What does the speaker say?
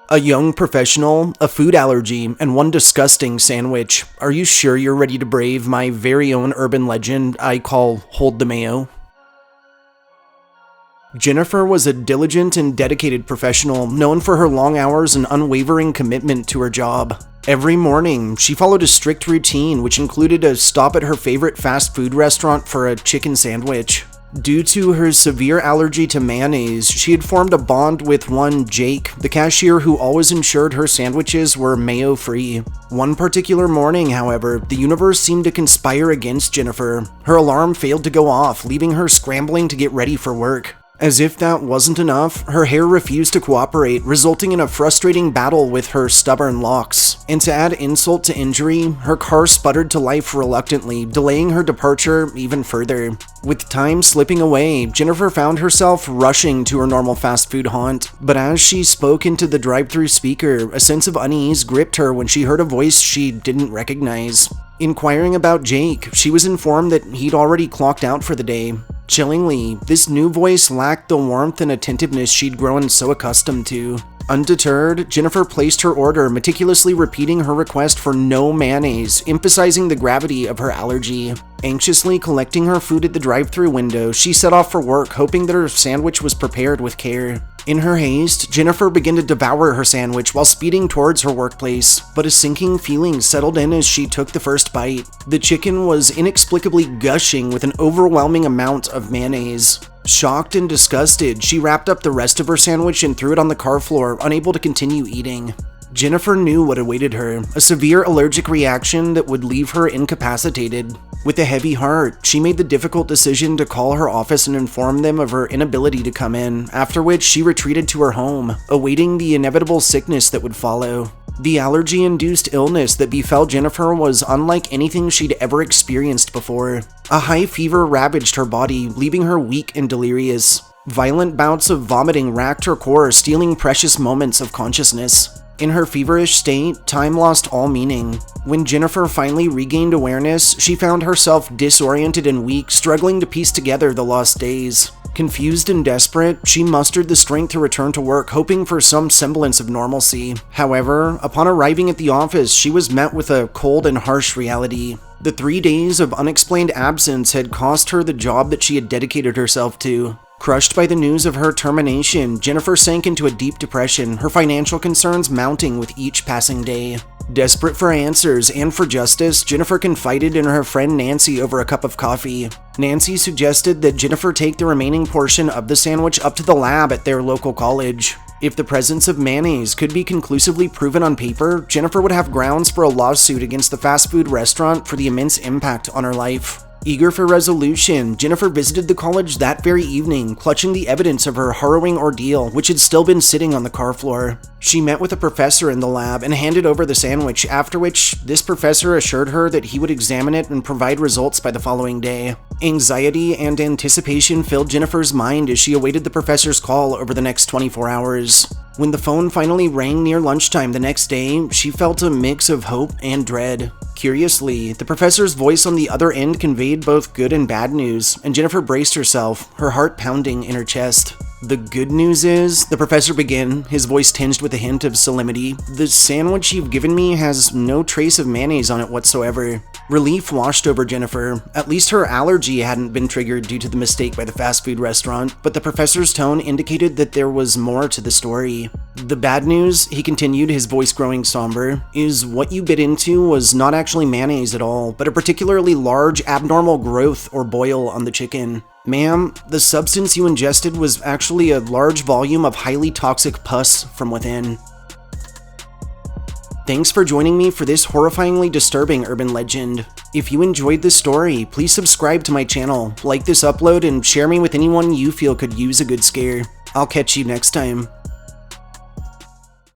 A young professional, a food allergy, and one disgusting sandwich. Are you sure you're ready to brave my very own urban legend I call Hold the Mayo? Jennifer was a diligent and dedicated professional, known for her long hours and unwavering commitment to her job. Every morning, she followed a strict routine which included a stop at her favorite fast food restaurant for a chicken sandwich. Due to her severe allergy to mayonnaise, she had formed a bond with one Jake, the cashier who always ensured her sandwiches were mayo-free. One particular morning, however, the universe seemed to conspire against Jennifer. Her alarm failed to go off, leaving her scrambling to get ready for work. As if that wasn't enough, her hair refused to cooperate, resulting in a frustrating battle with her stubborn locks. And to add insult to injury, her car sputtered to life reluctantly, delaying her departure even further. With time slipping away, Jennifer found herself rushing to her normal fast food haunt. But as she spoke into the drive-thru speaker, a sense of unease gripped her when she heard a voice she didn't recognize. Inquiring about Jake, she was informed that he'd already clocked out for the day. Chillingly, this new voice lacked the warmth and attentiveness she'd grown so accustomed to. Undeterred, Jennifer placed her order, meticulously repeating her request for no mayonnaise, emphasizing the gravity of her allergy. Anxiously collecting her food at the drive-thru window, she set off for work, hoping that her sandwich was prepared with care. In her haste, Jennifer began to devour her sandwich while speeding towards her workplace, but a sinking feeling settled in as she took the first bite. The chicken was inexplicably gushing with an overwhelming amount of mayonnaise. Shocked and disgusted, she wrapped up the rest of her sandwich and threw it on the car floor, unable to continue eating. Jennifer knew what awaited her, a severe allergic reaction that would leave her incapacitated. With a heavy heart, she made the difficult decision to call her office and inform them of her inability to come in, after which she retreated to her home, awaiting the inevitable sickness that would follow. The allergy-induced illness that befell Jennifer was unlike anything she'd ever experienced before. A high fever ravaged her body, leaving her weak and delirious. Violent bouts of vomiting racked her core, stealing precious moments of consciousness. In her feverish state, time lost all meaning. When Jennifer finally regained awareness, she found herself disoriented and weak, struggling to piece together the lost days. Confused and desperate, she mustered the strength to return to work, hoping for some semblance of normalcy. However, upon arriving at the office, she was met with a cold and harsh reality. The 3 days of unexplained absence had cost her the job that she had dedicated herself to. Crushed by the news of her termination, Jennifer sank into a deep depression, her financial concerns mounting with each passing day. Desperate for answers and for justice, Jennifer confided in her friend Nancy over a cup of coffee. Nancy suggested that Jennifer take the remaining portion of the sandwich up to the lab at their local college. If the presence of mayonnaise could be conclusively proven on paper, Jennifer would have grounds for a lawsuit against the fast food restaurant for the immense impact on her life. Eager for resolution, Jennifer visited the college that very evening, clutching the evidence of her harrowing ordeal, which had still been sitting on the car floor. She met with a professor in the lab and handed over the sandwich, after which this professor assured her that he would examine it and provide results by the following day. Anxiety and anticipation filled Jennifer's mind as she awaited the professor's call over the next 24 hours. When the phone finally rang near lunchtime the next day, she felt a mix of hope and dread. Curiously, the professor's voice on the other end conveyed both good and bad news, and Jennifer braced herself, her heart pounding in her chest. The good news is, the professor began, his voice tinged with a hint of solemnity, the sandwich you've given me has no trace of mayonnaise on it whatsoever. Relief washed over Jennifer. At least her allergy hadn't been triggered due to the mistake by the fast food restaurant, but the professor's tone indicated that there was more to the story. The bad news, he continued, his voice growing somber, is what you bit into was not actually mayonnaise at all, but a particularly large abnormal growth or boil on the chicken. Ma'am, the substance you ingested was actually a large volume of highly toxic pus from within. Thanks for joining me for this horrifyingly disturbing urban legend. If you enjoyed this story, please subscribe to my channel, like this upload, and share me with anyone you feel could use a good scare. I'll catch you next time.